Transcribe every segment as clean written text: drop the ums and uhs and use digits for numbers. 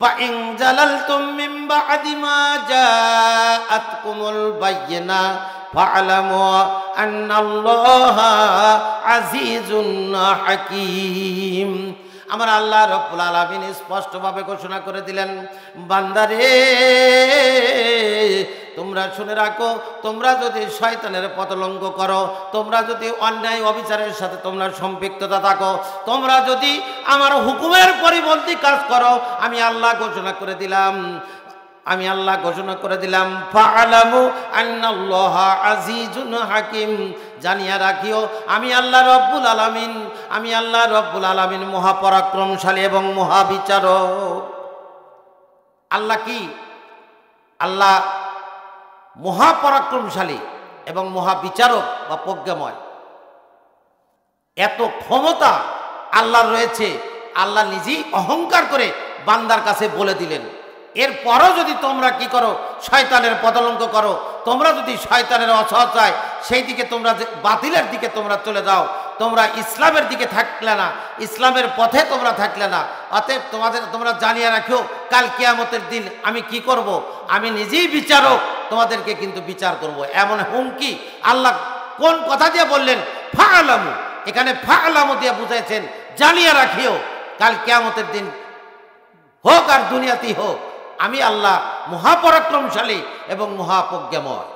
فإن زللتم من بعد ما جاءتكم البينة فاعلموا أن الله عزيز حكيم। আমার আল্লাহ রব্বুল আলামিন স্পষ্টভাবে ঘোষণা করে দিলেন, বান্দারে তোমরা শুনে রাখো, তোমরা যদি শয়তানের পথলঙ্ঘ করো, তোমরা যদি অন্যায় অবিচারের সাথে তোমরা সম্পৃক্ততা থাকো, তোমরা যদি আমার হুকুমের পরিপন্থী কাজ করো, আমি আল্লাহ ঘোষণা করে দিলাম ফাআলামু আন্নাল্লাহা আজিজুন হাকিম, জানিয়া রাখিও আমি আল্লাহ রব্বুল আলামিন মহাপরাক্রমশালী এবং মহাবিচারক। আল্লাহ কি? আল্লাহ মহাপরাক্রমশালী এবং মহাবিচারক বা প্রজ্ঞাময়। এত ক্ষমতা আল্লাহর রয়েছে, আল্লাহ নিজেই অহংকার করে বান্দার কাছে বলে দিলেন। এরপরও যদি তোমরা কি করো, শয়তানের পদলঙ্ক করো, তোমরা যদি শয়তানের অসহায় সেই দিকে তোমরা বাতিলের দিকে তোমরা চলে যাও, তোমরা ইসলামের দিকে থাকলে না, ইসলামের পথে তোমরা থাকলে না, অতএব তোমরা জানিয়ে রাখো কাল কিয়ামতের দিন আমি কি করব, আমি নিজেই বিচারক, তোমাদেরকে কিন্তু বিচার করব। এমন হুমকি আল্লাহ কোন কথা দিয়ে বললেন? ফাআলামু, এখানে ফাআলামু দিয়ে বুঝাইছেন জানিয়ে রাখিও কাল কিয়ামতের দিন হোক আর দুনিয়াতেই হোক, আমি আল্লাহ মহাপরাক্রমশালী এবং মহাপ্রজ্ঞাময়।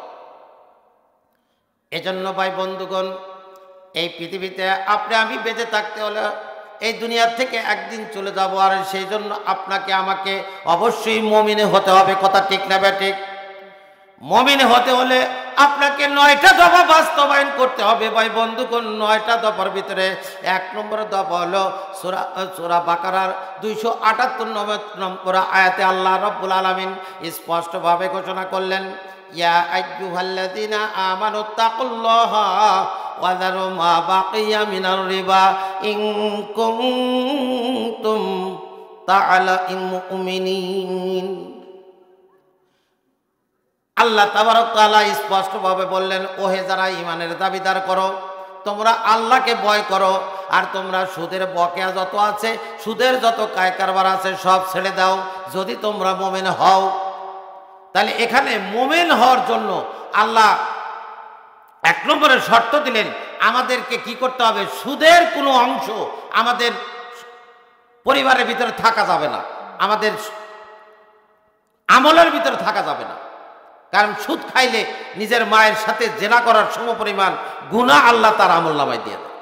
এজন্য ভাই বন্ধুগণ, এই পৃথিবীতে আপনি আমি বেঁচে থাকতে হলে এই দুনিয়ার থেকে একদিন চলে যাব, আর সেই জন্য আপনাকে আমাকে অবশ্যই মুমিন হতে হবে। কথা ঠিক না বেঠিক? মুমিন হতে হলে আপনাকে 9টা দফা বাস্তবায়ন করতে হবে ভাই বন্ধুগণ। 9টা দফার ভিতরে 1 নম্বর দফা হলো সূরা বাকারার 278 নম্বর আয়াতে আল্লাহ রাব্বুল আলামিন স্পষ্টভাবে ঘোষণা করলেন, ইয়া আইয়ুহাল্লাযীনা আমানুত্তাকুল্লাহা ওয়া যারু মা বাকিয়া মিনার রিবা ইন কুনতুম মুমিনিন। আল্লাহ তাবারক তাআলা স্পষ্টভাবে বললেন, ওহে যারা ঈমানের দাবিদার করো, তোমরা আল্লাহকে ভয় করো, আর তোমরা সুদের বকেয়া যত আছে, সুদের যত কায় কারবার আছে সব ছেড়ে দাও, যদি তোমরা মুমিন হও। তাহলে এখানে মুমিন হওয়ার জন্য আল্লাহ 1 নম্বরের শর্ত দিলেন, আমাদেরকে কি করতে হবে? সুদের কোনো অংশ আমাদের পরিবারের ভিতরে থাকা যাবে না, আমাদের আমলের ভিতরে থাকা যাবে না। কারণ সুদ খাইলে নিজের মায়ের সাথে জেনা করার সমপরিমাণ গুনাহ আল্লাহ তার আমলনামায় দিয়ে দেয়।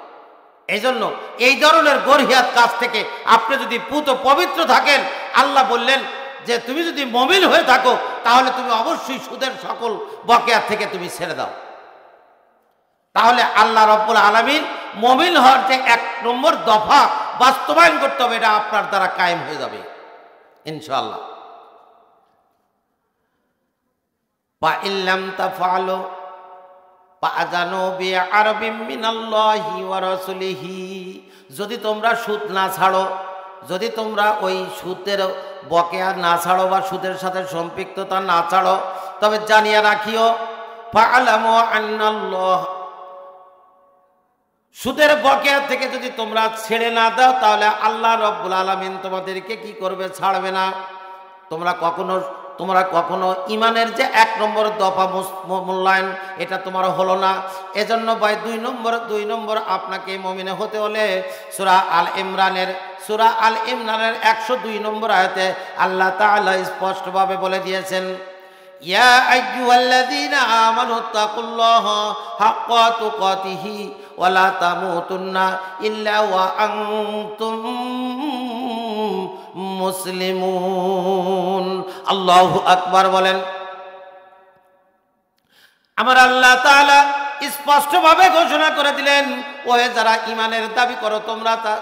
এই জন্য এই ধরনের গরহিয়াত কাজ থেকে আপনি যদি পুত পবিত্র থাকেন, আল্লাহ বললেন যে তুমি যদি মুমিন হয়ে থাকো তাহলে তুমি অবশ্যই সুদের সকল বকেয়া থেকে তুমি ছেড়ে দাও। তাহলে আল্লাহ রাব্বুল আলামিন মুমিন হওয়ার যে 1 নম্বর দফা বাস্তবায়ন করতে হবে, এটা আপনার দ্বারা কায়েম হয়ে যাবে ইনশাআল্লাহ। যদি তোমরা সুদ না ছাড়ো, যদি তোমরা ওই সুদের বকেয়া না ছাড়ো বা সুদের সাথে সম্পৃক্ততা না ছাড়ো, তবে জানিয়ে রাখিও ফাআলামু আন্নাল্লাহ, সুদের বকেয়া থেকে যদি তোমরা ছেড়ে না দাও তাহলে আল্লাহ রাব্বুল আলামিন তোমাদেরকে কি করবে? ছাড়বে না। তোমরা কখনো ইমানের যে 1 নম্বর দফা মূল্যায়ন এটা তোমার হলো না। এজন্য ভাই 2 নম্বর আপনাকে মুমিন হতে হলে সূরা আল ইমরানের 102 নম্বর আয়াতে আল্লাহ তাআলা স্পষ্টভাবে বলে দিয়েছেন, ইয়া আইয়ুহাল্লাযীনা আমানুত্তাকুল্লাহা হাক্কা তুকাতিহি ওয়া লা তামুতুন্না ইল্লা ওয়া আনতুম মুসলিমুন। আল্লাহু আকবার বলেন। আমার আল্লাহ তাআলা স্পষ্টভাবে ঘোষণা করে দিলেন, ওহে যারা ঈমানের দাবি করো,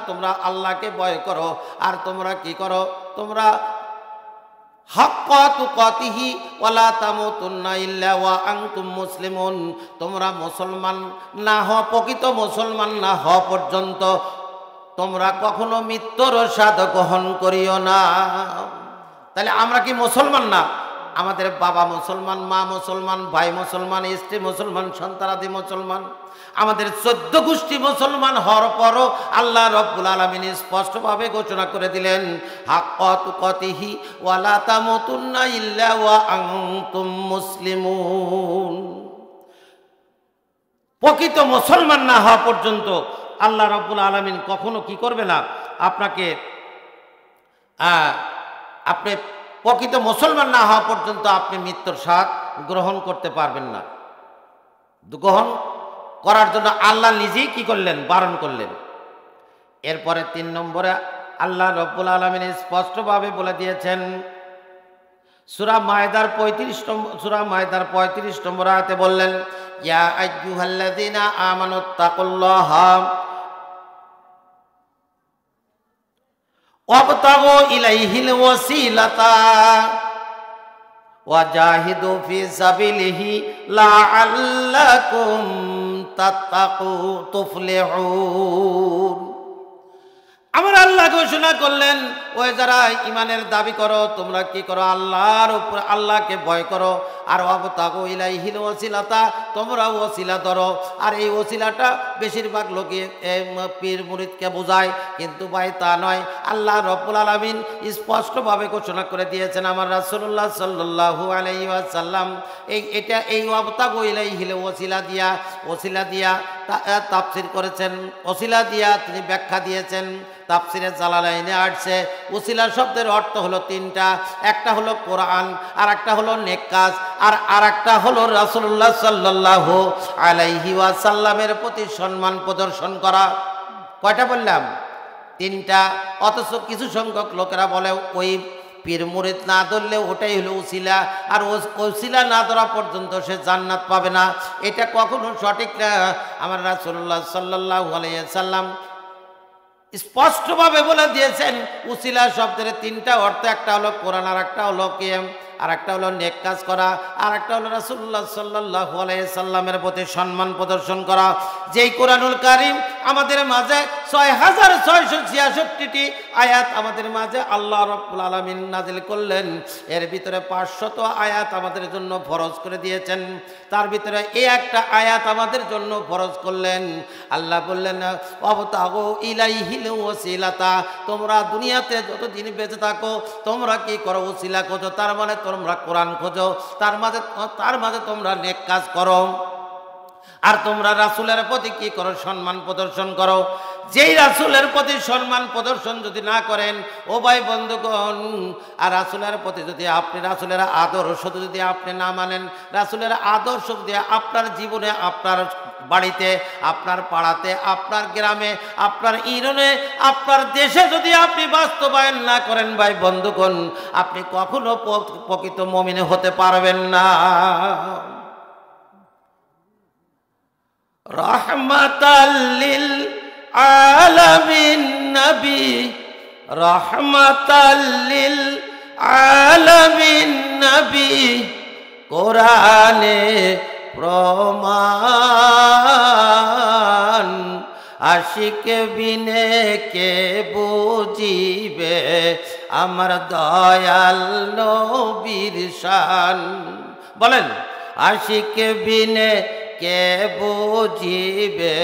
তোমরা আল্লাহকে ভয় করো, আর তোমরা কি করো? তোমরা হাক্কা তুকাতিহি ওয়া লা তামুতুন্না ইল্লা ওয়া আনতুম মুসলিমুন, তোমরা মুসলমান না হও, প্রকৃত মুসলমান না হওয়া পর্যন্ত তোমরা কখনো মৃত্যুর স্বাদ গ্রহণ করিও না। তাহলে আমরা কি মুসলমান না? আমাদের বাবা মুসলমান, মা মুসলমান, ভাই মুসলমান, স্ত্রী মুসলমান, সন্তানাদি মুসলমান, আমাদের 14 গোষ্ঠী মুসলমান হওয়ার পরও আল্লাহ রব্বুল আলামিন স্পষ্টভাবে ঘোষণা করে দিলেন, হাক্কা তুকাতিহি ওয়া লা তামুতুন্না ইল্লা ওয়া আনতুম মুসলিমুন। প্রকৃত মুসলমান না হওয়া পর্যন্ত আল্লাহ রব্বুল আলামিন কখনো কি করবে না, আপনি প্রকৃত মুসলমান না হওয়া পর্যন্ত আপনি মৃত্যুর স্বাদ গ্রহণ করতে পারবেন না। গ্রহণ করার জন্য আল্লাহ নিজেই কি করলেন, বারণ করলেন। এরপরে 3 নম্বরে আল্লাহ রব্বুল আলামিন স্পষ্টভাবে বলে দিয়েছেন, সূরা মায়দার 35 নম্বর আয়াতে বললেন, ইয়া আইয়ুহাল্লাযীনা আমানুত্তাকুল্লাহা ওয়াবতাগু ইলাইহিল ওয়াসিলাতা ওয়াজাহিদু ফি সাবিলিহি লাআল্লাকুম তুফলিহুন। আমার আল্লাহ ঘোষণা করলেন, ওই যারা ইমানের দাবি করো তোমরা কি করো, আল্লাহর উপর আল্লাহকে ভয় করো, আর ওয়াবতাগু ইলাইহিল ওয়াসিলাতা তোমরা ওসিলা ধরো। আর এই ওসিলাটা বেশিরভাগ লোকে পীর মুরিদকে বোঝায়, কিন্তু ভাই তা নয়। আল্লাহ রব্বুল আলামিন স্পষ্টভাবে ঘোষণা করে দিয়েছেন, আমার রাসূলুল্লাহ সাল্লাল্লাহু আলাইহি ওয়াসাল্লাম এই ওয়াবতাগু ইলাইহিল ওসিলা দিয়া তাফসীর করেছেন, ওসিলা দিয়া তিনি ব্যাখ্যা দিয়েছেন। তাফসীরে জালালাইনে আসছে ওসিলা শব্দের অর্থ হলো 3টা, একটা হলো কোরআন, আর একটা হলো নেক কাজ, আর একটা হলো রাসূলুল্লাহ সাল্লাল্লাহু আলাইহি ওয়াসাল্লামের প্রতি সম্মান প্রদর্শন করা। কয়টা বললাম? 3টা। অথচ কিছু সংখ্যক লোকেরা বলে ওই পীর মুরিদ না ধরলে ওটাই হলো উসিলা, আর উসিলা না ধরা পর্যন্ত সে জান্নাত পাবে না। এটা কখনো সঠিক না। আমার রাসূলুল্লাহ সাল্লাল্লাহু আলাইহি ওয়াসাল্লাম স্পষ্টভাবে বলে দিয়েছেন উসিলা শব্দের 3টা অর্থ, একটা হলো কোরআন, আর একটা হলো কিয়াম, আর একটা হলো নেক কাজ করা, আর একটা হলো রাসূলুল্লাহ সাল্লাল্লাহু আলাইহি সাল্লামের প্রতি সম্মান প্রদর্শন করা। যেই কোরআনুল কারীম আমাদের মাঝে 6666টি আয়াত আমাদের মাঝে আল্লাহ রাব্বুল আলামিন নাজিল করলেন, এর ভিতরে 500 আয়াত আমাদের জন্য ফরজ করে দিয়েছেন। তার ভিতরে এই একটা আয়াত আমাদের জন্য ফরজ করলেন। আল্লাহ বললেন, ওয়াবতাগু ইলাইহিল ওয়াসিলাতা, তোমরা দুনিয়াতে যতদিন বেঁচে থাকো তোমরা কি করো, ওসিলা খোঁজো। তার মানে তোমরা কোরআন খোঁজো, তার মাঝে তোমরা নেক কাজ করো, আর তোমরা রাসূলের প্রতি কি করো, সম্মান প্রদর্শন করো। যেই রাসূলের প্রতি সম্মান প্রদর্শন যদি না করেন ও ভাই বন্ধুগণ, আর রাসূলের প্রতি যদি আপনি রাসূলের আদর্শ যদি আপনি না মানেন, রাসূলের আদর্শ যদি আপনার জীবনে, আপনার বাড়িতে, আপনার পাড়াতে, আপনার গ্রামে, আপনার ইউনিয়নে, আপনার দেশে যদি আপনি বাস্তবায়ন না করেন ভাই বন্ধুগণ, আপনি কখনো প্রকৃত মুমিন হতে পারবেন না। রাহমাতাল লিল আলামিন নবী, রাহমাতাল লিল আলামিন নবী, কোরআনে প্রমাণ, আশিক বিনে কে বুঝিবে আমার দয়াল নবীর শান। বলেন, আশিক বিনে কে বুঝিবে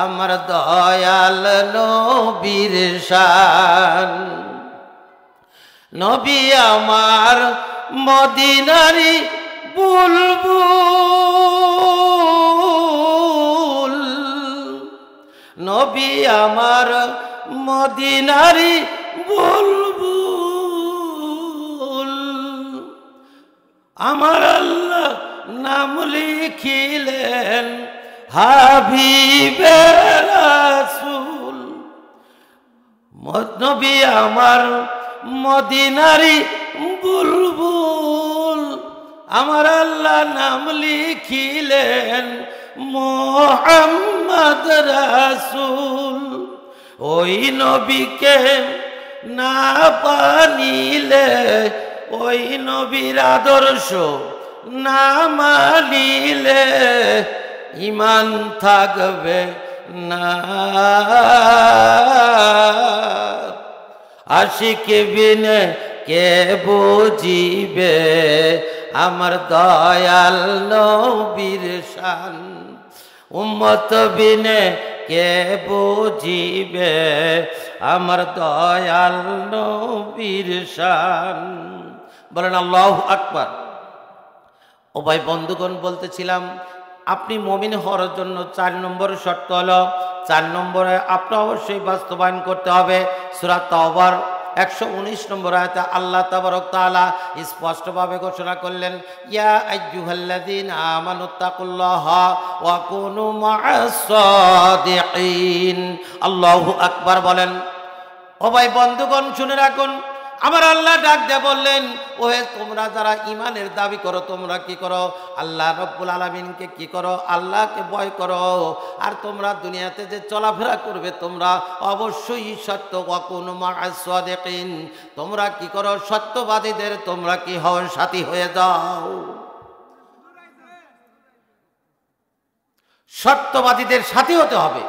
আমার দয়াল নবীর শান। নবী আমার মদিনারি বুলবুল, নবী আমার মদিনারি বুলবুল, আমার আল্লাহ নাম লিখিলেন হাবিবে রাসূল। নবী আমার মদিনারি বুলবুল, আমার আল্লাহ নাম লিখিলেন মুহাম্মদ রাসূল। ওই নবীকে না পানিলে, ওই নবীর আদর্শ না মানিলে ঈমান থাকবে না। আশিক বিনে কে বুঝিবে আমার দয়াল নবীর শান। উম্মত বিনে কে বুঝিবে আমার দয়াল নবীর শান। বলেন আল্লাহু আকবার। ও ভাই বন্ধুগণ, বলতেছিলাম আপনি মুমিন হওয়ার জন্য 4 নম্বর শর্ত হলো, 4 নম্বরে আপনি অবশ্যই বাস্তবায়ন করতে হবে সূরা তাওবার 119 নম্বর আয়াতে আল্লাহ তাবারক তাআলা স্পষ্টভাবে ঘোষণা করলেন, ইয়া আইয়ুহাল্লাযীনা আমানুত্তাকুল্লাহা ওয়া কুনু মা'আস সাদিকিন। আল্লাহু আকবার বলেন। ও ভাই বন্ধুগণ শুনে রাখুন, আমার আল্লাহ ডাক দিয়ে বললেন, ওহে তোমরা যারা ইমানের দাবি করো, তোমরা কি করো? আল্লাহ রব্বুল আলামিনকে কি করো? আল্লাহকে ভয় করো। আর তোমরা দুনিয়াতে যে চলাফেরা করবে, তোমরা অবশ্যই সত্য ওয়াকুনু মা'আস সাদিকিন। তোমরা কি করো? সত্যবাদীদের তোমরা কি হও? সাথী হয়ে যাও। সত্যবাদীদের সাথী হতে হবে।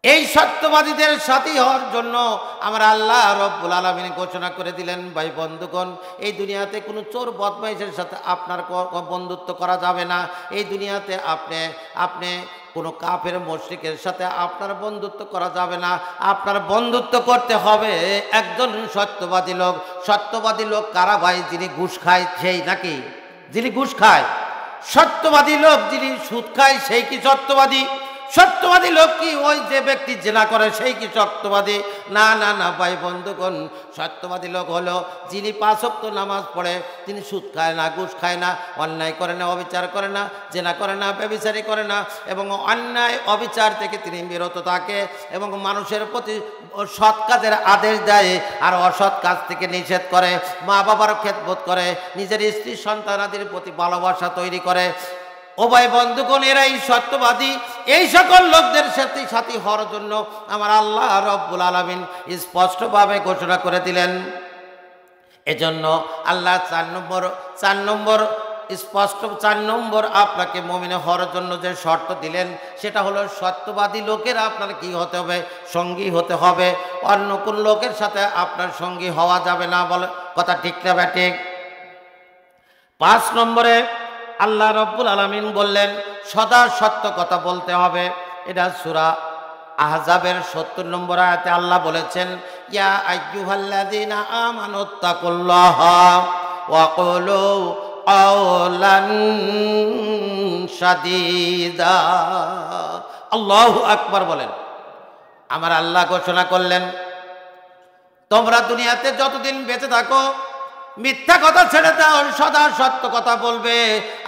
এই সত্যবাদীদের সাথী হওয়ার জন্য আমার আল্লাহ রব্বুল আলামিন ঘোষণা করে দিলেন, ভাই বন্ধুগণ, এই দুনিয়াতে কোনো চোর বদমাইশের সাথে আপনার বন্ধুত্ব করা যাবে না। এই দুনিয়াতে আপনি কোনো কাফের মুশরিকের সাথে আপনার বন্ধুত্ব করা যাবে না। আপনার বন্ধুত্ব করতে হবে একজন সত্যবাদী লোক। সত্যবাদী লোক কারা ভাই? যিনি ঘুষ খায় সেই নাকি? যিনি ঘুষ খায়। সত্যবাদী লোক যিনি সুদ খায় সেই কি সত্যবাদী? সত্যবাদী লোক কি ওই যে ব্যক্তি জেনা করে সেই কি সত্যবাদী? না না না ভাই বন্ধুগণ, সত্যবাদী লোক হলো যিনি 5 ওয়াক্ত নামাজ পড়ে, তিনি সুদ খায় না, ঘুষ খায় না, অন্যায় করে না, অবিচার করে না, জেনা করে না, ব্যভিচারী করে না, এবং অন্যায় অবিচার থেকে তিনি বিরত থাকে এবং মানুষের প্রতি সৎ কাজের আদেশ দেয় আর অসৎ কাজ থেকে নিষেধ করে, মা বাবার খেদমত করে, নিজের স্ত্রী সন্তানাদের প্রতি ভালোবাসা তৈরি করে। ও ভাই বন্ধুগণ, এরাই সত্যবাদী। এই সকল লোকদের সাথে সাথী হওয়ার জন্য আমার আল্লাহ রব্বুল আলামিন স্পষ্টভাবে ঘোষণা করে দিলেন। এজন্য আল্লাহ 4 নম্বর আপনাকে মুমিন হওয়ার জন্য যে শর্ত দিলেন, সেটা হলো সত্যবাদী লোকের আপনার কি হতে হবে? সঙ্গী হতে হবে। অন্য কোন লোকের সাথে আপনার সঙ্গী হওয়া যাবে না। বলে কথা ঠিক না ব্যাঠিক? 5 নম্বরে আল্লাহ রব্বুল আলামিন বললেন সদা সত্য কথা বলতে হবে। এটা সূরা আহজাবের 70 নম্বর আয়াতে আল্লাহ বলেছেন, ইয়া আইয়ুহাল্লাযীনা আমানুত্তাকুল্লাহা ওয়া কুলু কাওলান সাদীদা। আল্লাহু আকবার বলেন। আমার আল্লাহ ঘোষণা করলেন, তোমরা দুনিয়াতে যতদিন বেঁচে থাকো মিথ্যা কথা ছেড়ে দাও, সদা সত্য কথা বলবে।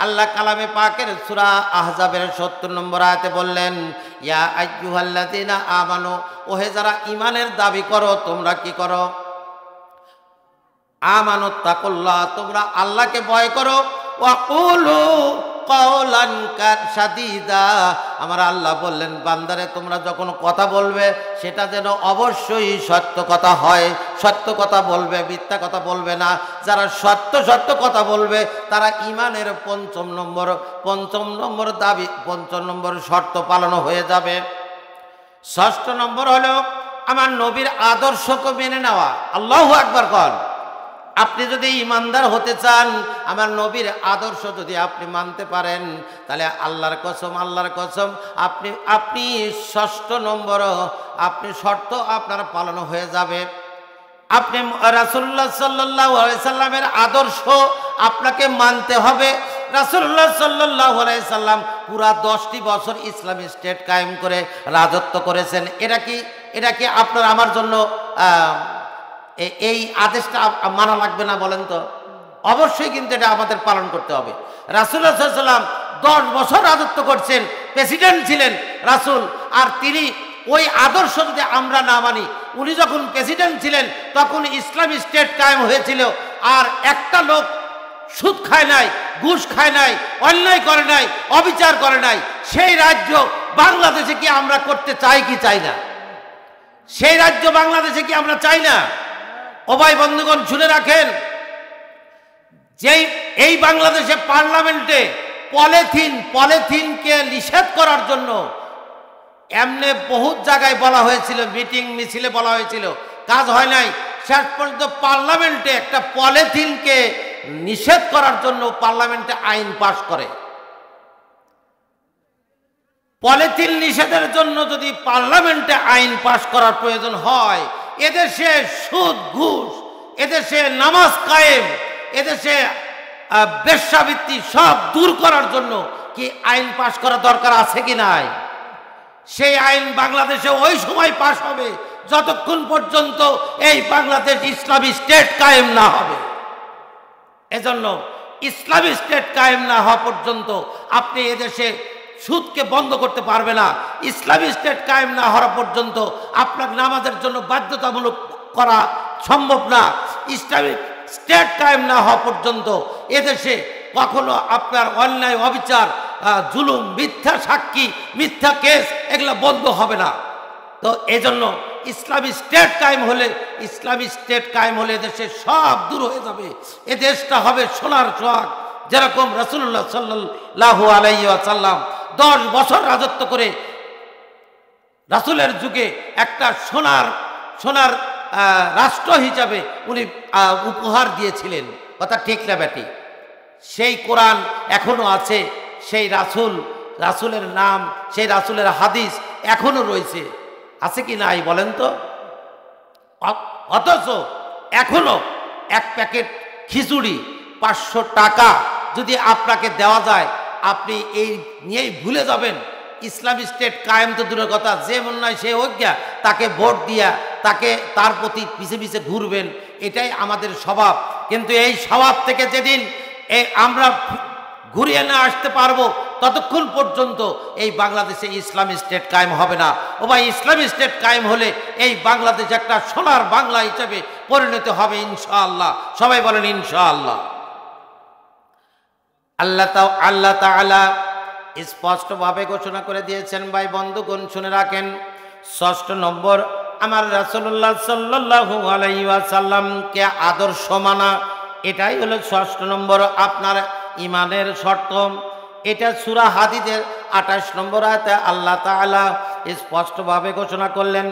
আল্লাহ কালামে পাকের সূরা আহজাবের 70 নম্বর আয়াতে বললেন, ইয়া আইয়ুহাল্লাযীনা আমানু, ওহে যারা ঈমানের দাবি করো, তোমরা কি করো? আমানুত্তাকুল্লাহ, তোমরা আল্লাহকে ভয় করো। ওয়া কুলু কাওলান সাদীদা, আমার আল্লাহ বললেন বান্দারে তোমরা যখন কথা বলবে সেটা যেন অবশ্যই সত্য কথা হয়। সত্য কথা বলবে, মিথ্যা কথা বলবে না। যারা সত্য কথা বলবে তারা ঈমানের 5 নম্বর দাবি, 5 নম্বর শর্ত পালন হয়ে যাবে। 6 নম্বর হলো আমার নবীর আদর্শকে মেনে নেওয়া। আল্লাহু আকবার কন। আপনি যদি ইমানদার হতে চান, আমার নবীর আদর্শ যদি আপনি মানতে পারেন, তাহলে আল্লাহর কসম আপনি 6 নম্বর আপনি শর্ত আপনার পালন হয়ে যাবে। আপনি রাসূলুল্লাহ সাল্লাল্লাহু আলাইহি সাল্লামের আদর্শ আপনাকে মানতে হবে। রাসূলুল্লাহ সাল্লাল্লাহু আলাইহি সাল্লাম পুরা 10টি বছর ইসলামী স্টেট কায়েম করে রাজত্ব করেছেন। এটা কি আপনার আমার জন্য এই আদেশটা মানা লাগবে না বলেন তো? অবশ্যই কিন্তু এটা আমাদের পালন করতে হবে। রাসূলুল্লাহ সাল্লাল্লাহু আলাইহি সাল্লাম 10 বছর রাজত্ব করছেন, প্রেসিডেন্ট ছিলেন রাসূল। আর তিনি ওই আদর্শ যদি আমরা না মানি, উনি যখন প্রেসিডেন্ট ছিলেন তখন ইসলামী স্টেট কায়েম হয়েছিল। আর একটা লোক সুদ খায় নাই, ঘুষ খায় নাই, অন্যায় করে নাই, অবিচার করে নাই। সেই রাজ্য বাংলাদেশে কি আমরা করতে চাই কি চাই না? সেই রাজ্য বাংলাদেশে কি আমরা চাই না? ও ভাই বন্ধুগণ শুনে রাখেন, যেই এই বাংলাদেশে পার্লামেন্টে পলিথিনকে নিষেধ করার জন্য এমনি বহুত জায়গায় বলা হয়েছিল, মিটিং মিছিলে বলা হয়েছিল, কাজ হয় নাই। শেষ পর্যন্ত পার্লামেন্টে একটা পলিথিনকে নিষেধ করার জন্য পার্লামেন্টে আইন পাশ করে। পলিথিন নিষেধের জন্য যদি পার্লামেন্টে আইন পাশ করার প্রয়োজন হয়, এদেশে সুদ ঘুষ, এদেশে নামাজ কায়েম, এদেশে বেশ্যাবৃত্তি সব দূর করার জন্য কি আইন পাশ করা দরকার আছে কি নাই? সেই আইন বাংলাদেশে ওই সময় পাশ হবে যতক্ষণ পর্যন্ত এই বাংলাদেশ ইসলামী স্টেট কায়েম না হবে। এজন্য ইসলামী স্টেট কায়েম না হওয়া পর্যন্ত আপনি এদেশে সুদকে বন্ধ করতে পারবে না। ইসলামী স্টেট কায়েম না হওয়া পর্যন্ত আপনার নামাজের জন্য বাধ্যতামূলক করা সম্ভব না। ইসলামিক স্টেট কায়েম না হওয়া পর্যন্ত এদেশে কখনো আপনার অন্যায়, অবিচার, জুলুম, মিথ্যা সাক্ষী, মিথ্যা কেস এগুলো বন্ধ হবে না। তো এজন্য ইসলামী স্টেট কায়েম হলে এদেশে সব দূর হয়ে যাবে। এ দেশটা হবে সোনার সোহাগ। যেরকম রাসূলুল্লাহ সাল্লাল্লাহু আলাইহি ওয়াসাল্লাম 10 বছর রাজত্ব করে রাসূলের যুগে একটা সোনার রাষ্ট্র হিসাবে উনি উপহার দিয়েছিলেন। কথা ঠিক না বেটি? সেই কোরআন এখনো আছে, সেই রাসূলের নাম, সেই রাসূলের হাদিস এখনো রয়েছে, আছে কি নাই বলেন তো? অথচ এখনো এক প্যাকেট খিচুড়ি 500 টাকা যদি আপনাকে দেওয়া যায়, আপনি এই নিয়েই ভুলে যাবেন। ইসলামী স্টেট কায়েম তো দূরের কথা, যে মনে হয় সে অজ্ঞা তাকে ভোট দিয়া তার প্রতি পিছে পিছে ঘুরবেন, এটাই আমাদের স্বভাব। কিন্তু এই স্বভাব থেকে যেদিন আমরা ঘুরিয়ে না আসতে পারবো, ততক্ষণ পর্যন্ত এই বাংলাদেশে ইসলামী স্টেট কায়েম হবে না। ও ভাই, ইসলামী স্টেট কায়েম হলে এই বাংলাদেশ একটা সোনার বাংলা হিসেবে পরিণত হবে ইনশাআল্লাহ। সবাই বলেন ইনশাআল্লাহ। আল্লাহ তাআলা স্পষ্টভাবে ঘোষণা করে দিয়েছেন। ভাই বন্ধুগণ শুনে রাখেন, 6 নম্বর আমার রাসূলুল্লাহ সাল্লাল্লাহু আলাইহি ওয়াসাল্লামকে আদর্শ মানা, এটাই হলো 6 নম্বর আপনার ইমানের শর্ত। এটা সূরা হাদীদের 28 নম্বর আয়াতে আল্লাহ তাআলা স্পষ্টভাবে ঘোষণা করলেন,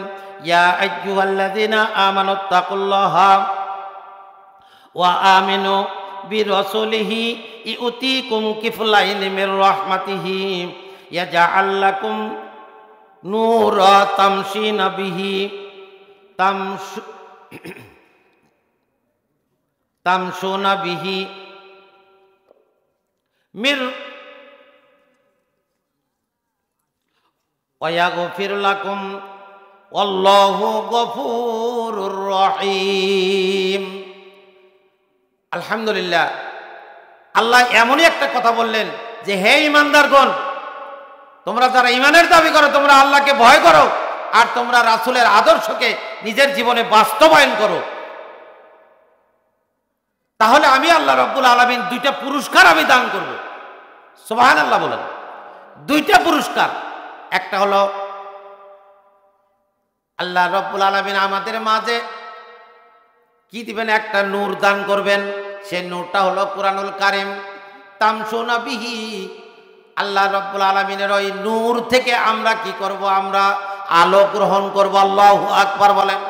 ইয়া আইয়ুহাল্লাযীনা আমানুত্তাকুল্লাহা ওয়া আমিনু বিরাসূলিহি ইউতিকুম কিফলাইনি মির রাহমাতিহি ইয়াজআল লাকুম নূরা তামশিনা বিহি তামশুনা বিহি মির ওয়ায়াগফির লাকুম আল্লাহু গফুরুর রহিম। আলহামদুলিল্লাহ, আল্লাহ এমনই একটা কথা বললেন যে হে ঈমানদারগণ, তোমরা যারা ঈমানের দাবি করো, তোমরা আল্লাহকে ভয় করো আর তোমরা রাসূলের আদর্শকে নিজের জীবনে বাস্তবায়ন করো। তাহলে আমি আল্লাহ রাব্বুল আলামিন 2টা পুরস্কার আমি দান করব। সুবহানাল্লাহ বলেন। 2টা পুরস্কার। একটা হলো আল্লাহ রাব্বুল আলামিন আমাদের মাঝে কি দিবেন? একটা নূর দান করবেন। সেই নূরটা হলো কুরআনুল কারীম। তামশুনা বিহি, আল্লাহ রাব্বুল আলামিনের ওই নূর থেকে আমরা কি করব? আমরা আলো গ্রহণ করব। আল্লাহু আকবার বলেন।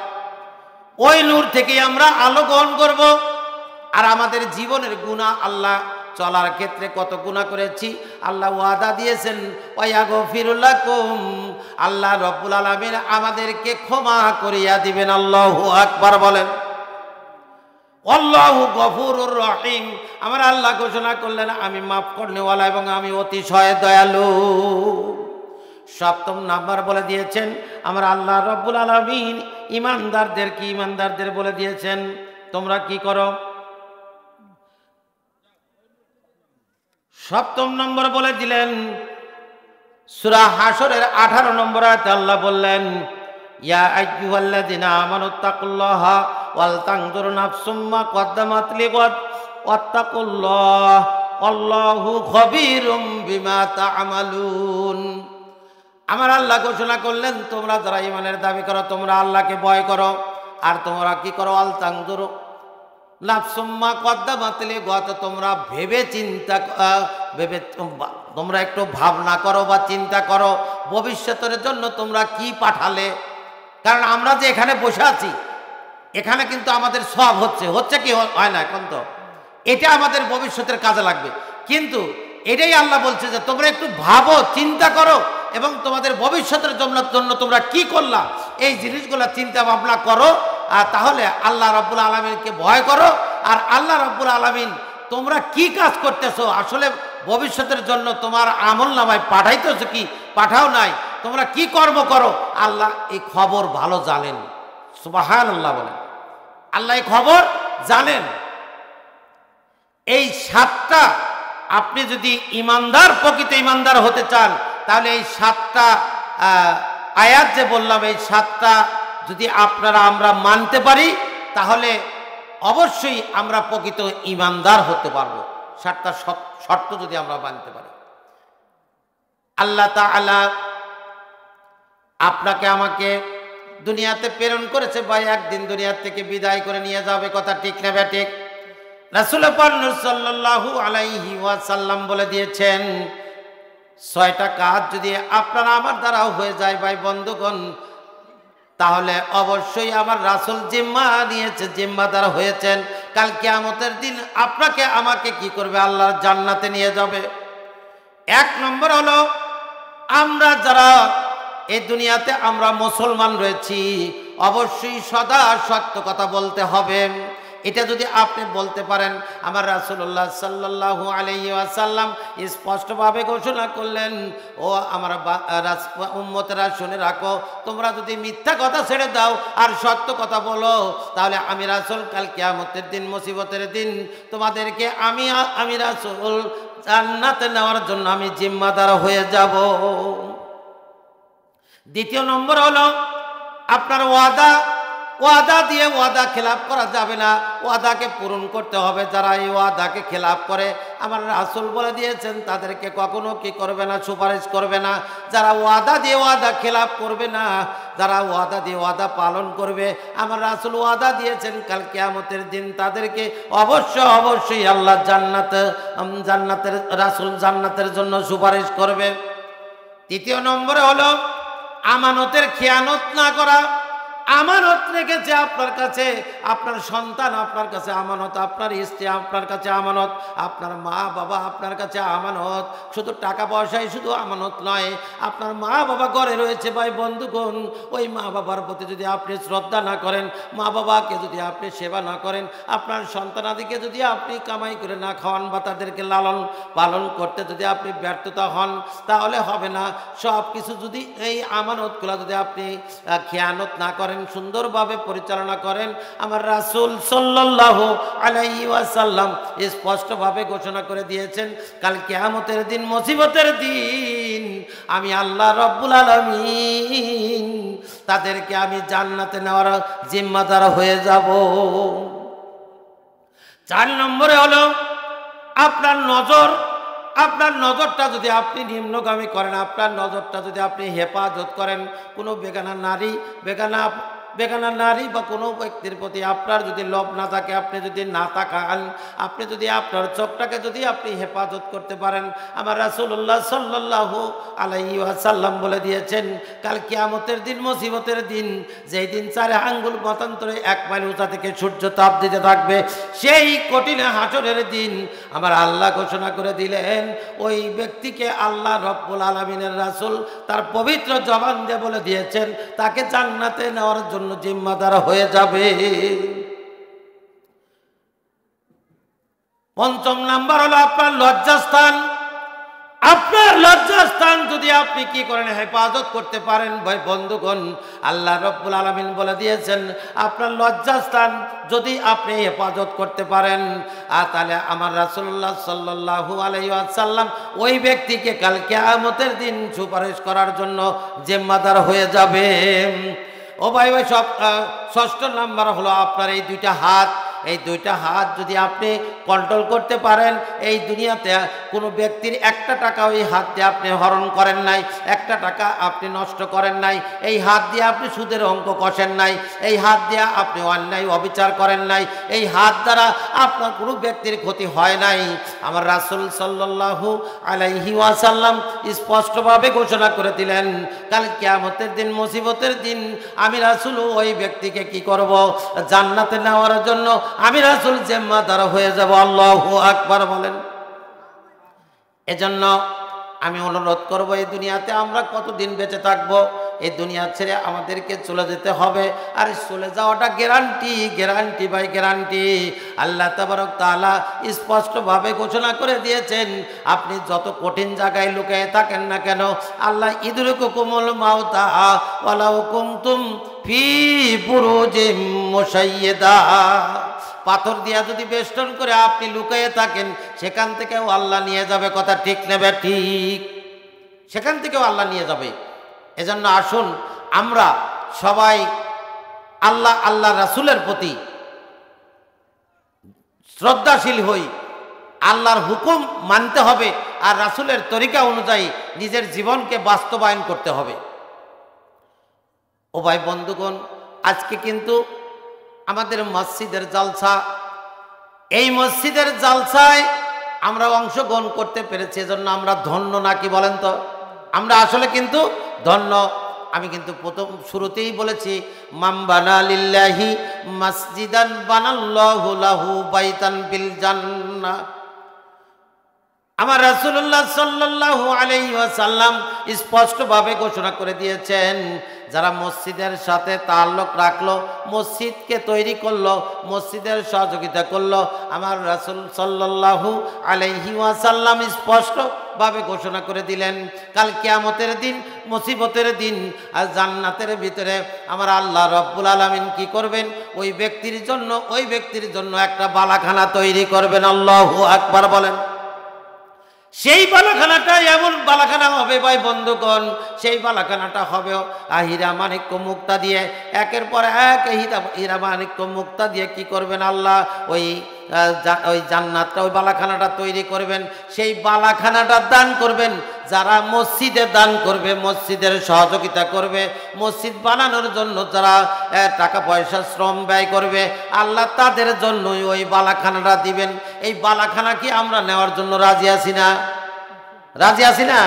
ওই নূর থেকে আমরা আলো গ্রহণ করব। আর আমাদের জীবনের গুনাহ, আল্লাহ চলার ক্ষেত্রে কত গুনাহ করেছি, আল্লাহ ওয়াদা দিয়েছেন ওয়ায়াগফিরু লাকুম, আল্লাহ রাব্বুল আলামিন আমাদেরকে ক্ষমা করিয়া দিবেন। আল্লাহু আকবার বলেন। আল্লাহু গফুরুর রহিম, আমার আল্লাহ ঘোষণা করলেন আমি মাফ করনেওয়ালা এবং আমি অতিশয় দয়ালু। 7 নাম্বার বলে দিয়েছেন আমার আল্লাহ রাব্বুল আলামিন ঈমানদারদের বলে দিয়েছেন তোমরা কি করো। 7 নম্বর বলে দিলেন সূরা হাশরের 18 নম্বর আয়াতে আল্লাহ বললেন, ইয়া আইয়ুহাল্লাযীনা আমানুত্তাকুল্লাহা ওয়াল তানজুর নাফসুম মা কদ্দামাত লিগাদ ওয়াত্তাকুল্লাহ আল্লাহু খবীরুম বিমা তা'মালুন। আমার আল্লাহ ঘোষণা করলেন তোমরা যারা ঈমানের দাবি করো তোমরা আল্লাহকে ভয় করো আর তোমরা কি করো? ওয়াল তানজুর নাফসুম মা কদ্দামাত লিগাদ, তোমরা তোমরা একটু ভাবনা করো বা চিন্তা করো ভবিষ্যতের জন্য তোমরা কি পাঠালে। কারণ আমরা যে এখানে বসে আছি, এখানে কিন্তু আমাদের সব হচ্ছে কি হয় না এখন তো, এটা আমাদের ভবিষ্যতের কাজে লাগবে। কিন্তু এটাই আল্লাহ বলছে যে তোমরা একটু ভাবো, চিন্তা করো এবং তোমাদের ভবিষ্যতের জন্য তোমরা কি করলা এই জিনিসগুলো চিন্তা ভাবনা করো। আর তাহলে আল্লাহ রাব্বুল আলামিনকে ভয় করো। আর আল্লাহ রাব্বুল আলামিন তোমরা কি কাজ করতেছো, আসলে ভবিষ্যতের জন্য তোমার আমল নামায় পাঠাইতেছো কি পাঠাও নাই, তোমরা কি কর্ম করো, আল্লাহ এই খবর ভালো জানেন। সুবহানাল্লাহ বলেন, আল্লাহ এই খবর জানেন। এই 7টা আপনি যদি ইমানদার, প্রকৃত ইমানদার হতে চান, তাহলে এই 7টা আয়াত যে বললাম, এই 7টা যদি আমরা মানতে পারি, তাহলে অবশ্যই আমরা প্রকৃত ইমানদার হতে পারবো। 7টা শর্ত যদি আমরা মানতে পারি। আল্লাহ তাআলা আপনাকে আমাকে দুনিয়াতে প্রেরণ করেছে, ভাই একদিন দুনিয়া থেকে বিদায় করে নিয়ে যাবে, কথা ঠিক না ব্যাঠিক? রাসূল পাক সাল্লাল্লাহু আলাইহি ওয়াসাল্লাম বলে দিয়েছেন 6টা কাজ যদি আপনারা আমার দ্বারাও হয়ে যায় ভাই বন্ধুগণ, তাহলে অবশ্যই আমার রাসূল জিম্মা নিয়েছে, জিম্মাদার হয়েছেন। কাল কিয়ামতের দিন আপনাকে আমাকে কি করবে? আল্লাহর জান্নাতে নিয়ে যাবে। 1 নম্বর হলো, আমরা যারা এই দুনিয়াতে আমরা মুসলমান রয়েছি, অবশ্যই সদা সত্য কথা বলতে হবে। এটা যদি আপনি বলতে পারেন, আমার রাসূলুল্লাহ সাল্লাল্লাহু আলাইহি ওয়াসাল্লাম স্পষ্টভাবে ঘোষণা করলেন, ও আমার উম্মতেরা শুনে রাখো, তোমরা যদি মিথ্যা কথা ছেড়ে দাও আর সত্য কথা বলো, তাহলে আমি রাসূল কাল কিয়ামতের দিন, মুসিবতের দিন তোমাদেরকে আমি রাসূল জান্নাতে নেওয়ার জন্য আমি জিম্মাদার হয়ে যাব। 2 নম্বর হলো, আপনার ওয়াদা দিয়ে ওয়াদা খেলাপ করা যাবে না, ওয়াদাকে পূরণ করতে হবে। যারা এই ওয়াদাকে খেলাপ করে, আমার রাসূল বলে দিয়েছেন তাদেরকে কখনো কি করবে না, সুপারিশ করবে না। যারা ওয়াদা দিয়ে ওয়াদা খেলাপ করবে না, যারা ওয়াদা দিয়ে ওয়াদা পালন করবে, আমার রাসূল ওয়াদা দিয়েছেন কাল কিয়ামতের দিন তাদেরকে অবশ্যই আল্লাহ জান্নাতের রাসূল জান্নাতের জন্য সুপারিশ করবে। 3 নম্বরে হলো, আমানতের খেয়ানত না করা। আমানত রেখেছে আপনার কাছে, আপনার সন্তান আপনার কাছে আমানত, আপনার স্ত্রী আপনার কাছে আমানত, আপনার মা বাবা আপনার কাছে আমানত। শুধু টাকা পয়সাই শুধু আমানত নয়, আপনার মা বাবা ঘরে রয়েছে ভাই বন্ধুগণ, ওই মা বাবার প্রতি যদি আপনি শ্রদ্ধা না করেন, মা বাবাকে যদি আপনি সেবা না করেন, আপনার সন্তানাদিকে যদি আপনি কামাই করে না খাওয়ান বা তাদেরকে লালন পালন করতে যদি আপনি ব্যর্থতা হন, তাহলে হবে না। সব কিছু যদি এই আমানতগুলো যদি আপনি খেয়ানত না করেন, সুন্দরভাবে পরিচালনা করেন, আমার রাসূল সাল্লাল্লাহু আলাইহি ওয়াসাল্লাম স্পষ্টভাবে ঘোষণা করে দিয়েছেন, কাল কিয়ামতের দিন, মুসিবতের দিন, আমি আল্লাহ রাব্বুল আলামিন তাদেরকে আমি জান্নাতে নেওয়ার জিম্মাদার হয়ে যাব। 4 নম্বরে হলো, আপনার নজরটা যদি আপনি নিম্নগামী করেন, আপনার নজরটা যদি আপনি হেফাজত করেন, কোনো বেগানা নারী বা কোনো ব্যক্তির প্রতি আপনার যদি লোভ না থাকে, আপনি যদি না তাকান, আপনি যদি আপনার চোখটাকে যদি আপনি হেফাজত করতে পারেন, আমার রাসূলুল্লাহ সাল্লাল্লাহু আলাইহি ওয়াসাল্লাম বলে দিয়েছেন, কাল কিয়ামতের দিন, মুসিবতের দিন, যেই দিন 4 আঙ্গুল মতান্তরে 1 মাইল উঁচা থেকে সূর্য তাপ দিতে থাকবে, সেই কঠিন হাসরের দিন আমার আল্লাহ ঘোষণা করে দিলেন, ওই ব্যক্তিকে আল্লাহ রব্বুল আলামিনের রাসূল তার পবিত্র জবান দিয়ে বলে দিয়েছেন, তাকে জান্নাতে নেওয়ার জন্য জিম্মাদার হয়ে যাবে। 5 নাম্বার হলো, আপনার লজ্জাস্থান। আপনার লজ্জাস্থান যদি আপনি কি করেন, হেফাজত করতে পারেন ভাই বন্ধুগণ, আল্লাহ রাব্বুল আলামিন বলে দিয়েছেন, আপনার লজ্জাস্থান যদি আপনি হেফাজত করতে পারেন, তাহলে আমার রাসূলুল্লাহ সাল্লাল্লাহু আলাইহি ওয়াসাল্লাম ওই ব্যক্তিকে কাল কিয়ামতের দিন সুপারিশ করার জন্য জিম্মাদার হয়ে যাবে। ও ভাই 6 নাম্বার হলো, আপনার এই 2টা হাত, এই 2টা হাত যদি আপনি কন্ট্রোল করতে পারেন, এই দুনিয়াতে কোনো ব্যক্তির একটা টাকা ওই হাত দিয়ে আপনি হরণ করেন নাই, একটা টাকা আপনি নষ্ট করেন নাই, এই হাত দিয়ে আপনি সুদের অঙ্ক কষেন নাই, এই হাত দিয়ে আপনি অন্যায় অবিচার করেন নাই, এই হাত দ্বারা আপনার কোনো ব্যক্তির ক্ষতি হয় নাই। আমার রাসূল সাল্লাল্লাহু আলাইহি ওয়াসাল্লাম স্পষ্টভাবে ঘোষণা করে দিলেন, কাল কিয়ামতের দিন, মুসিবতের দিন আমি রাসূল ওই ব্যক্তিকে কি করব, জান্নাতে নেওয়ার জন্য আমি রাসূল জিম্মাদার হয়ে যাব। আল্লাহু আকবার বলেন। এজন্য আমি অনুরোধ করব, এই দুনিয়াতে আমরা কতদিন বেঁচে থাকবো? এই দুনিয়া ছেড়ে আমাদেরকে চলে যেতে হবে, আর চলে যাওয়াটা গ্যারান্টি, গ্যারান্টি বাই গ্যারান্টি। আল্লাহ তাবারক তাআলা স্পষ্টভাবে ঘোষণা করে দিয়েছেন, আপনি যত কঠিন জায়গায় লুকিয়ে থাকেন না কেন, আল্লাহ ইদরিকুকুমুল মাউতা ওয়ালাউ কুনতুম ফি বুরুজিম মুশাইয়্যিদা, পাথর দিয়া যদি বেষ্টন করে আপনি লুকিয়ে থাকেন, সেখান থেকেও আল্লাহ নিয়ে যাবে। কথা ঠিক নেবে? ঠিক, সেখান থেকেও আল্লাহ নিয়ে যাবে। এজন্য আসুন আমরা সবাই আল্লাহ রাসূলের প্রতি শ্রদ্ধাশীল হই। আল্লাহর হুকুম মানতে হবে, আর রাসূলের তরিকা অনুযায়ী নিজের জীবনকে বাস্তবায়ন করতে হবে। ও ভাই বন্ধুগণ, আজকে কিন্তু আমাদের মসজিদের জালসা, এই মসজিদের জালসায় আমরা অংশগ্রহণ করতে পেরেছি, এজন্য আমরা ধন্য নাকি বলেন তো? আমরা আসলে কিন্তু ধন্য। আমি কিন্তু প্রথম শুরুতেই বলেছি, মান বানা লিল্লাহি মাসজিদান বানাল্লাহু লাহু বাইতান ফিল জান্নাহ। আমার রাসূলুল্লাহ সাল্লাল্লাহু আলাইহি ওয়াসাল্লাম স্পষ্টভাবে ঘোষণা করে দিয়েছেন, যারা মসজিদের সাথে তাল্লুক রাখলো, মসজিদকে তৈরি করলো, মসজিদের সহযোগিতা করলো, আমার রাসূল সাল্লাল্লাহু আলাইহি ওয়াসাল্লাম স্পষ্টভাবে ঘোষণা করে দিলেন, কাল কিয়ামতের দিন, মুসিবতের দিন, আর জান্নাতের ভিতরে আমার আল্লাহ রব্বুল আলামিন কি করবেন? ওই ব্যক্তির জন্য একটা বালাখানা তৈরি করবেন। আল্লাহু আকবার বলেন। সেই বালাখানাটা এমন বালাখানা হবে ভাই বন্ধুগণ, সেই বালাখানাটা হবে হীরা মাণিক্য মুক্তা দিয়ে, একের পর এক হীরা মাণিক্য মুক্তা দিয়ে কি করবেন? আল্লাহ ওই জান্নাতটা, ওই বালাখানাটা তৈরি করবেন। সেই বালাখানাটা দান করবেন যারা মসজিদে দান করবে, মসজিদের সহযোগিতা করবে, মসজিদ বানানোর জন্য যারা টাকা পয়সা শ্রম ব্যয় করবে, আল্লাহ তাদের জন্যই ওই বালাখানাটা দিবেন। এই বালাখানা কি আমরা নেওয়ার জন্য রাজি আছি না? রাজি আছি না?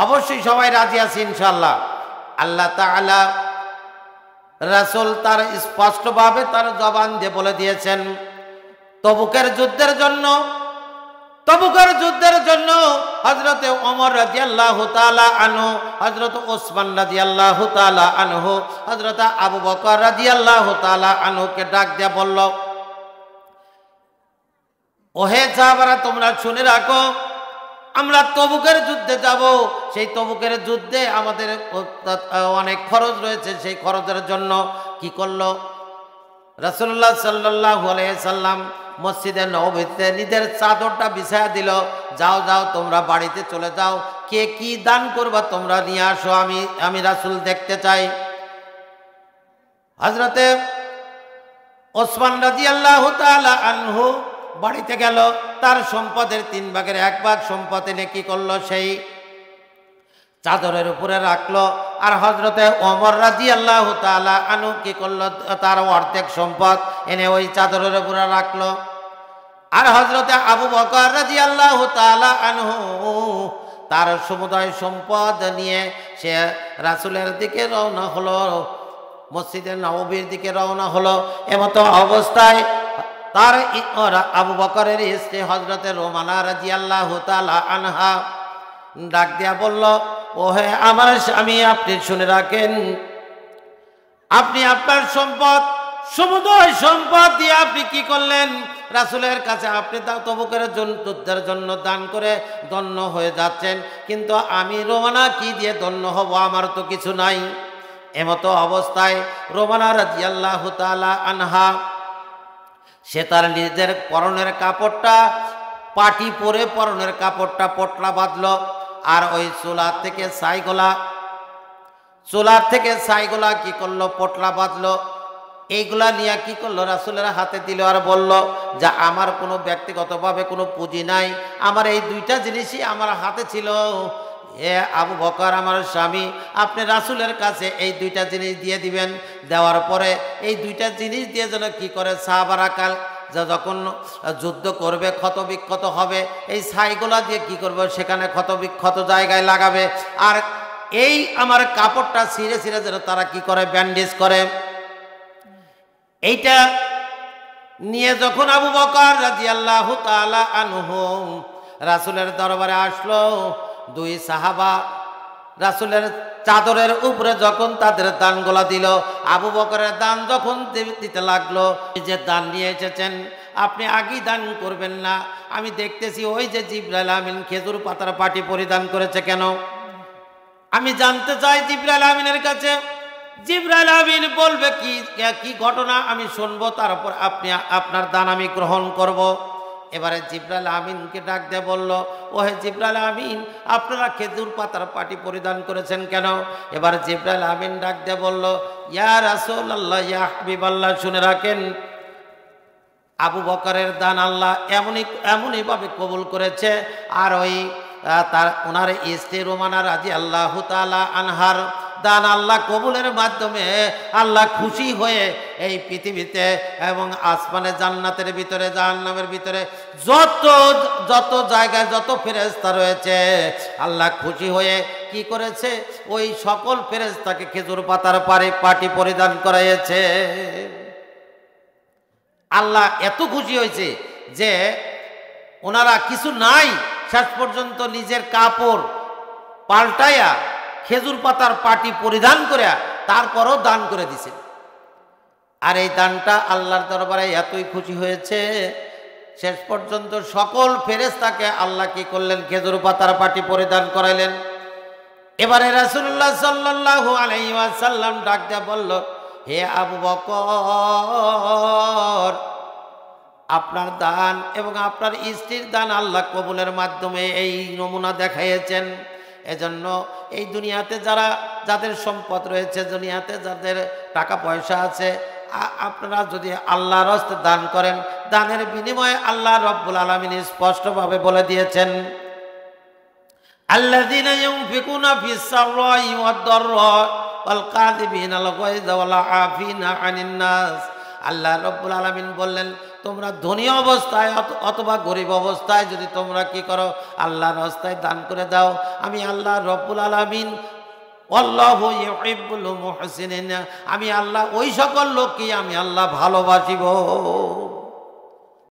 অবশ্যই সবাই রাজি আছি ইনশাআল্লাহ। আল্লাহ তাআলা রাসূল তার স্পষ্টভাবে তার জবান দিয়ে বলে দিয়েছেন, তবুকের যুদ্ধের জন্য হযরতে ওমর রাদিয়াল্লাহু তাআলা আনহু, হযরত ওসমান রাদিয়াল্লাহু তাআলা আনহু, হযরত আবু বকর রাদিয়াল্লাহু তাআলা আনহুকে ডাক দিয়ে বলল, ওহে সাহাবারা, তোমরা শুনে রাখো, আমরা তবুকের যুদ্ধে যাব। সেই তবুকের যুদ্ধে আমাদের অনেক খরচ রয়েছে। সেই খরচের জন্য কি করলো রাসূলুল্লাহ সাল্লাল্লাহু আলাইহি সাল্লাম? মসজিদে নববীতে নিজের চাদরটা বিছায়া দিল, যাও যাও তোমরা বাড়িতে চলে যাও, কে কি দান করবা তোমরা নিয়ে আসো, আমি রাসূল দেখতে চাই। হযরতে ওসমান রাদিয়াল্লাহু তাআলা আনহু বাড়িতে গেল, তার সম্পদের 3 ভাগের 1 ভাগ সম্পদ এনে কি করলো? সেই চাদরের উপরে রাখলো। আর হযরতে ওমর রাদিয়াল্লাহু তাআলা আনহু কি করলো? তার অর্ধেক সম্পদ এনে ওই চাদরের উপরে রাখলো। আর হযরতে আবু বকর রাদিয়াল্লাহু তাআলা আনহু তার সমুদয় সম্পদ নিয়ে সে রাসূলের দিকে রওনা হলো, মসজিদে নববীর দিকে রওনা হলো। এমতো অবস্থায় তার আবু বকরের স্ত্রী হযরতে রোমানা রাদিয়াল্লাহু তাআলা আনহা ডাক দিয়া বলল, ওহে আমার স্বামী, আপনি শুনে রাখেন, আপনি আপনার সম্পদ, সমুদয় সম্পদ দিয়ে আপনি কি করলেন? রাসূলের কাছে আপনি তবুকের যুদ্ধের জন্য দান করে ধন্য হয়ে যাচ্ছেন, কিন্তু আমি রোমানা কি দিয়ে ধন্য হব? আমার তো কিছু নাই। এমতো অবস্থায় রোমানা রাদিয়াল্লাহু তাআলা আনহা সে তার নিজের পরনের কাপড়টা পাটি পরে পরনের কাপড়টা পটলা বাঁধলো, আর ওই চুলার থেকে ছাইগোলা কি করলো? পটলা বাঁধলো। এইগুলা নিয়ে কি করলো, রাসূলের হাতে দিল আর বলল যে আমার কোনো ব্যক্তিগতভাবে কোনো পুঁজি নাই, আমার এই দুইটা জিনিসই আমার হাতে ছিল। এ আবু বকর আমার স্বামী, আপনি রাসূলের কাছে এই দুইটা জিনিস দিয়ে দিবেন। দেওয়ার পরে এই দুইটা জিনিস দিয়ে যেন কি করে সাহাবারা কাল যখন যুদ্ধ করবে, ক্ষত বিক্ষত হবে, এই ছাইগুলা দিয়ে কি করবে, সেখানে ক্ষত বিক্ষত জায়গায় লাগাবে। আর এই আমার কাপড়টা ছিঁড়ে ছিঁড়ে যেন তারা কি করে, ব্যান্ডেজ করে। এইটা নিয়ে যখন আবু বকর রাদিয়াল্লাহু তাআলা আনহু রাসূলের দরবারে আসলো, দুই সাহাবা রাসূলের চাদরের উপরে যখন তাদের দানগুলা দিল, আবু বকরের দান যখন দিতে লাগলো, যে দান নিয়ে এসেছেন আপনি আগেই দান করবেন না, আমি দেখতেছি ওই যে জিবরাইল আমিন খেজুর পাতার পাটি পরিধান করেছে কেন? আমি জানতে চাই জিবরাইল আমিনের কাছে, জিবরাইল আমিন বলবে কি কি ঘটনা আমি শুনবো, তারপর আপনি আপনার দান আমি গ্রহণ করব। এবারে জিবরাইল আমিনকে ডাক দিয়ে বলল, ওহে জিবরাইল আমিন, আপনারা খেজুর পাতার পাটি পরিধান করেছেন কেন? এবার জিবরাইল আমিন ডাক দিয়ে বলল, ইয়া রাসূলুল্লাহ, ইয়া হাবিবাল্লাহ, শুনে রাখেন, আবু বকরের দান আল্লাহ এমনইভাবে কবুল করেছে। আর ওই ওনার স্ত্রী রোমানা রাদিয়াল্লাহু তাআলা আনহার দান আল্লাহ কবুলের মাধ্যমে আল্লাহ খুশি হয়ে এই পৃথিবীতে এবং আসমানে জান্নাতের ভিতরে জাহান্নামের ভিতরে যত যত জায়গায় যত ফেরেশতা রয়েছে, আল্লাহ খুশি হয়ে কি করেছে, ওই সকল ফেরেশতাকে খেজুর পাতার পাটি পরিধান করাইয়েছে। আল্লাহ এত খুশি হয়েছে যে ওনারা কিছু নাই, শেষ পর্যন্ত নিজের কাপড় পাল্টাইয়া খেজুর পাতার পাটি পরিধান করে তারপরও দান করে দিছেন। আর এই দানটা আল্লাহর দরবারে এতই খুশি হয়েছে, শেষ পর্যন্ত সকল ফেরেশতাকে আল্লাহ কি করলেন, খেজুর পাতার পাটি পরিধান করাইলেন। এবারে রাসূলুল্লাহ সাল্লাল্লাহু আলাইহি ওয়াসাল্লাম ডাক দিয়ে বলল, হে আবু বকর, আপনার দান এবং আপনার স্ত্রীর দান আল্লাহ কবুলের মাধ্যমে এই নমুনা দেখাইয়েছেন। এজন্য এই দুনিয়াতে যাদের সম্পদ রয়েছে, দুনিয়াতে যাদের টাকা পয়সা আছে, আপনারা যদি আল্লাহর রাস্তায় দান করেন, দানের বিনিময়ে আল্লাহ রব্বুল আলামিন স্পষ্টভাবে বলে দিয়েছেন, আল্লাযীনা ইউনফিকুনা ফিস সাররাই ওয়াদ দাররা ওয়াল কাযিবিনাল গায়যা ওয়াল আফিনা আনিন নাস। আল্লাহ রব্বুল আলামিন বললেন, তোমরা ধনী অবস্থায় অথবা গরিব অবস্থায় যদি তোমরা কি করো, আল্লাহর রাস্তায় দান করে দাও, আমি আল্লাহ রব্বুল আলামিন আল্লাহু ইউহিব্বুল মুহসিনিন, আমি আল্লাহ ওই সকল লোককে আমি আল্লাহ ভালোবাসিব।